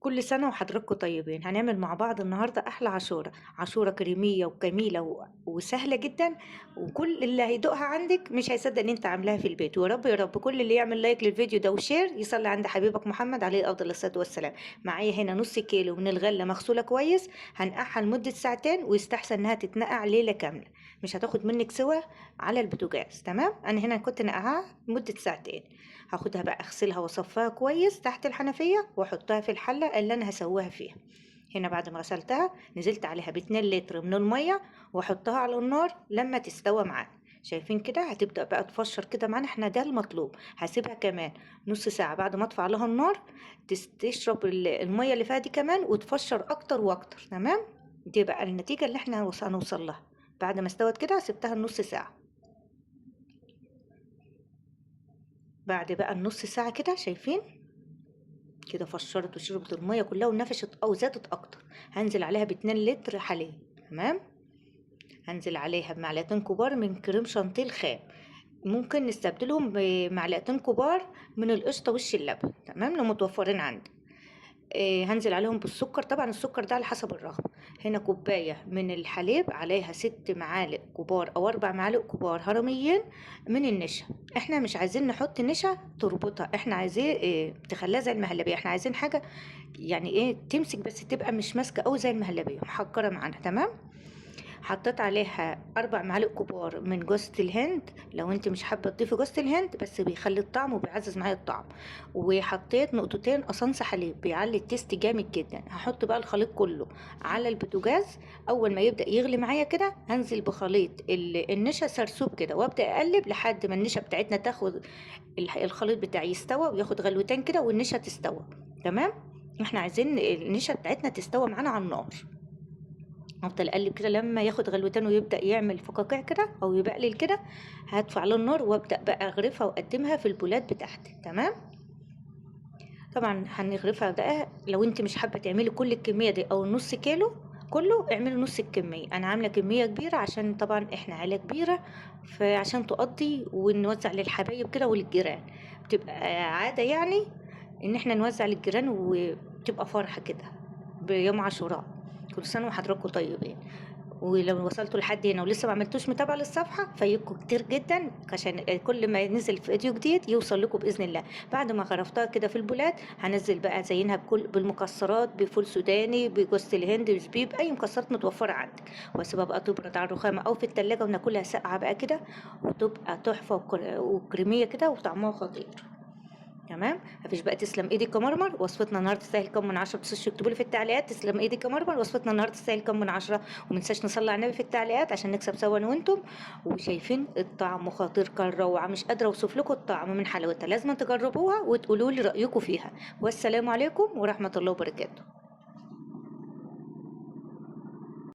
كل سنة وحضراتكم طيبين. هنعمل مع بعض النهاردة أحلى عاشورة، عاشورة كريمية وجميلة وسهلة جدا، وكل اللي هيدوقها عندك مش هيصدق إن أنت عاملاها في البيت. ويا رب يا رب كل اللي يعمل لايك للفيديو ده وشير يصلي عند حبيبك محمد عليه أفضل الصلاة والسلام. معايا هنا نص كيلو من الغلة مغسولة كويس، هنقعها لمدة ساعتين، ويستحسن إنها تتنقع ليلة كاملة، مش هتاخد منك سوا على البوتاجاز. تمام، أنا هنا كنت نقعها لمدة ساعتين. هاخدها بقى اغسلها واصفيها كويس تحت الحنفية واحطها في الحلة اللي انا هسويها فيها. هنا بعد ما غسلتها نزلت عليها باتنين لتر من المية واحطها على النار لما تستوى معانا. شايفين كده هتبدأ بقى تفشر كده معانا، احنا ده المطلوب. هسيبها كمان نص ساعة بعد ما اطفي عليها النار، تشرب المية اللي فيها دي كمان وتفشر اكتر واكتر. تمام، دي بقى النتيجة اللي احنا هنوصل لها. بعد ما استوت كده سبتها نص ساعة. بعد بقى النص ساعة كده شايفين كده فشرت وشربت المية كلها ونفشت او زادت اكتر. هنزل عليها باتنين لتر حليب. تمام، هنزل عليها بمعلقتين كبار من كريم شانتيه الخام، ممكن نستبدلهم بمعلقتين كبار من القشطة وش اللبن. تمام، لو متوفرين عندي. هنزل عليهم بالسكر، طبعا السكر ده على حسب الرغبة. هنا كوباية من الحليب عليها 6 معالق كبار او 4 معالق كبار هرميين من النشا. احنا مش عايزين نحط نشا تربطها، احنا عايزين تخليها زي المهلبية. احنا عايزين حاجة يعني تمسك بس تبقى مش ماسكة اوي زي المهلبية، محجرة معانا. تمام، حطيت عليها 4 معالق كبار من جوزة الهند، لو انت مش حابة تضيفي جوزة الهند بس بيخلي الطعم وبيعزز معايا الطعم. وحطيت نقطتين قصنص حليب بيعلي التيست جامد جدا. هحط بقى الخليط كله على البوتاجاز. اول ما يبدأ يغلي معايا كده هنزل بخليط النشا سرسوب كده، وابدأ اقلب لحد ما النشا بتاعتنا تاخد الخليط بتاعي يستوى وياخد غلوتين كده والنشا تستوى. تمام، احنا عايزين النشا بتاعتنا تستوى معانا على النار. افضل اقلب كده لما ياخد غلوتين ويبدا يعمل فقاقيع كده او يبقلل كده، هدفع على النار وابدا بقى اغرفها واقدمها في البولات بتاعتي. تمام، طبعا هنغرفها بقى. لو انت مش حابه تعملي كل الكميه دي او النص كيلو كله، اعملي نص الكميه. انا عامله كميه كبيره عشان طبعا احنا عيله كبيره، فعشان تقضي ونوزع للحبايب كده وللجيران. بتبقى عاده يعني ان احنا نوزع للجيران وبتبقى فرحه كده بيوم عاشوراء. كل سنه وحضراتكم طيبين. ولو وصلتوا لحد هنا ولسه ما عملتوش متابعة للصفحة فايتكم كتير جدا، عشان كل ما ينزل فيديو جديد يوصل لكم بإذن الله. بعد ما غرفتها كده في البولات هنزل بقى زينها بالمكسرات، بفول سوداني، بجوز الهند، بزبيب، اي مكسرات متوفرة عندك، واسيبها بقى تبرد على الرخامة او في التلاجة وناكلها ساقعة بقى كده، وتبقى تحفة وكريمية كده وطعمها خطير. تمام، مفيش بقى. تسلم ايدك يا مرمر، وصفتنا النهارده تستاهل كم من 10. متنسوش تكتبوا لي في التعليقات تسلم ايدك يا مرمر، وصفتنا النهارده تستاهل كم من 10. ومنساش نصلي على النبي في التعليقات عشان نكسب سوا انا وانتم. وشايفين الطعم خطير كالروعه، مش قادره اوصف لكم الطعم من حلاوتها. لازم تجربوها وتقولوا لي رايكم فيها. والسلام عليكم ورحمه الله وبركاته.